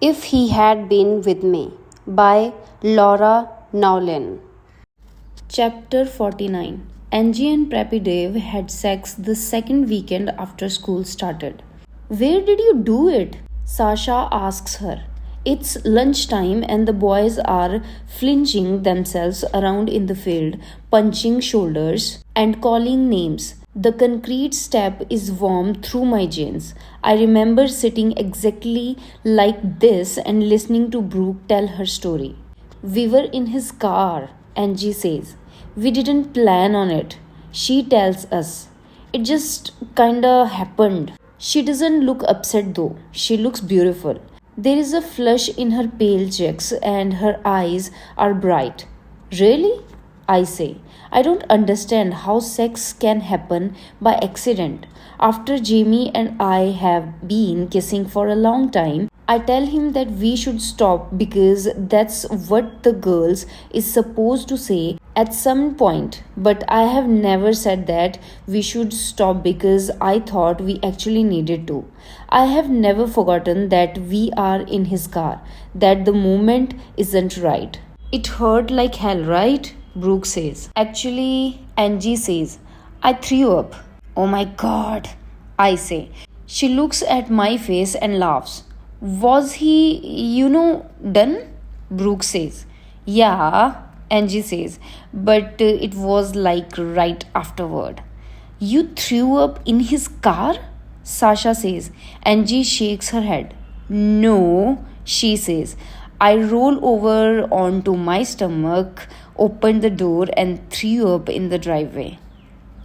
If He Had Been With Me by Laura Nowlin. Chapter 49. Angie and Preppy Dave had sex the second weekend after school started. Where did you do it? Sasha asks her. It's lunchtime and the boys are flinging themselves around in the field, punching shoulders and calling names. The concrete step is warm through my jeans. I remember sitting exactly like this and listening to Brooke tell her story. We were in his car, Angie says. We didn't plan on it. She tells us. It just kinda happened. She doesn't look upset though. She looks beautiful. There is a flush in her pale cheeks and her eyes are bright. Really? I say. I don't understand how sex can happen by accident. After Jamie and I have been kissing for a long time, I tell him that we should stop because that's what the girls is supposed to say at some point. But I have never said that we should stop because I thought we actually needed to. I have never forgotten that we are in his car, that the moment isn't right. It hurt like hell, right? Brooke says. Actually, Angie says, I threw up. Oh my god, I say. She looks at my face and laughs. Was he, done? Brooke says. Yeah, Angie says, but it was like right afterward. You threw up in his car? Sasha says. Angie shakes her head. No, she says. I roll over onto my stomach, opened the door, and threw up in the driveway.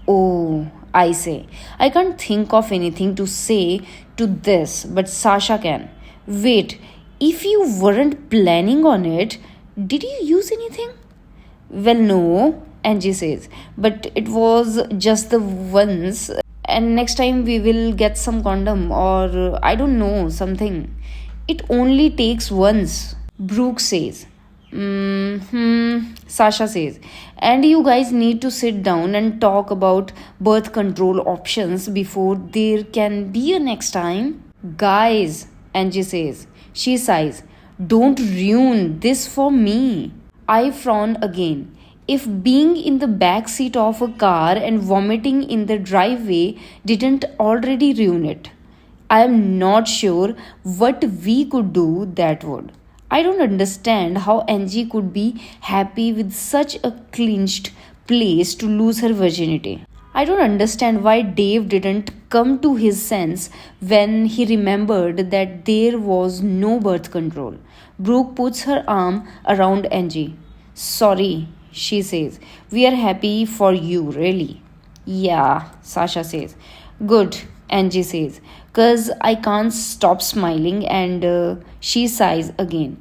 Oh, I say. I can't think of anything to say to this, but Sasha can. Wait, if you weren't planning on it, did you use anything? Well, no, Angie says, but it was just the once, and next time we will get some condom or I don't know, something. It only takes once, Brooke says. Sasha says. And you guys need to sit down and talk about birth control options before there can be a next time. Guys, Angie says. She sighs. Don't ruin this for me. I frown again. If being in the back seat of a car and vomiting in the driveway didn't already ruin it, I am not sure what we could do that would. I don't understand how Angie could be happy with such a clinched place to lose her virginity. I don't understand why Dave didn't come to his sense when he remembered that there was no birth control. Brooke puts her arm around Angie. Sorry, she says. We are happy for you, really. Yeah, Sasha says. Good, Angie says. 'Cause I can't stop smiling and she sighs again.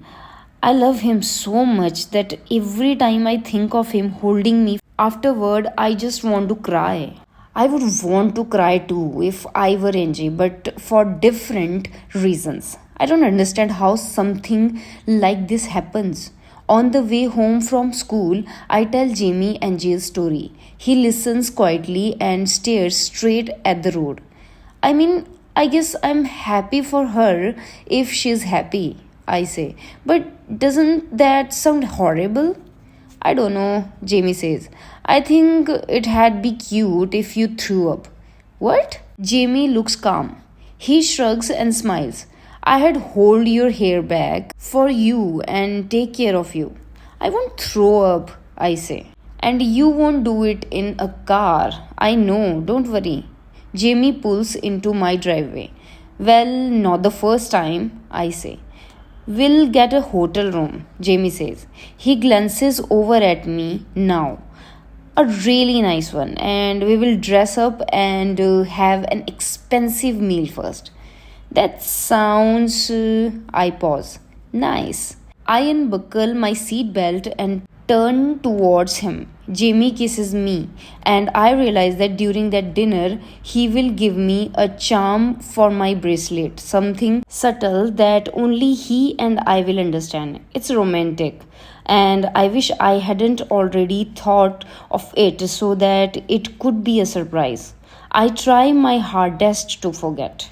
I love him so much that every time I think of him holding me afterward, I just want to cry. I would want to cry too if I were Angie, but for different reasons. I don't understand how something like this happens. On the way home from school, I tell Jamie Angie's story. He listens quietly and stares straight at the road. I mean, I guess I'm happy for her if she's happy, I say. But doesn't that sound horrible? I don't know, Jamie says. I think it had be cute if you threw up. What? Jamie looks calm. He shrugs and smiles. I had hold your hair back for you and take care of you. I won't throw up, I say. And you won't do it in a car. I know, don't worry. Jamie pulls into my driveway. Well, not the first time, I say. We'll get a hotel room, Jamie says. He glances over at me now. A really nice one, and we will dress up and have an expensive meal first. That sounds, I pause. Nice. I unbuckle my seatbelt and turn towards him. Jamie kisses me, and I realize that during that dinner, he will give me a charm for my bracelet, something subtle that only he and I will understand. It's romantic, and I wish I hadn't already thought of it so that it could be a surprise. I try my hardest to forget.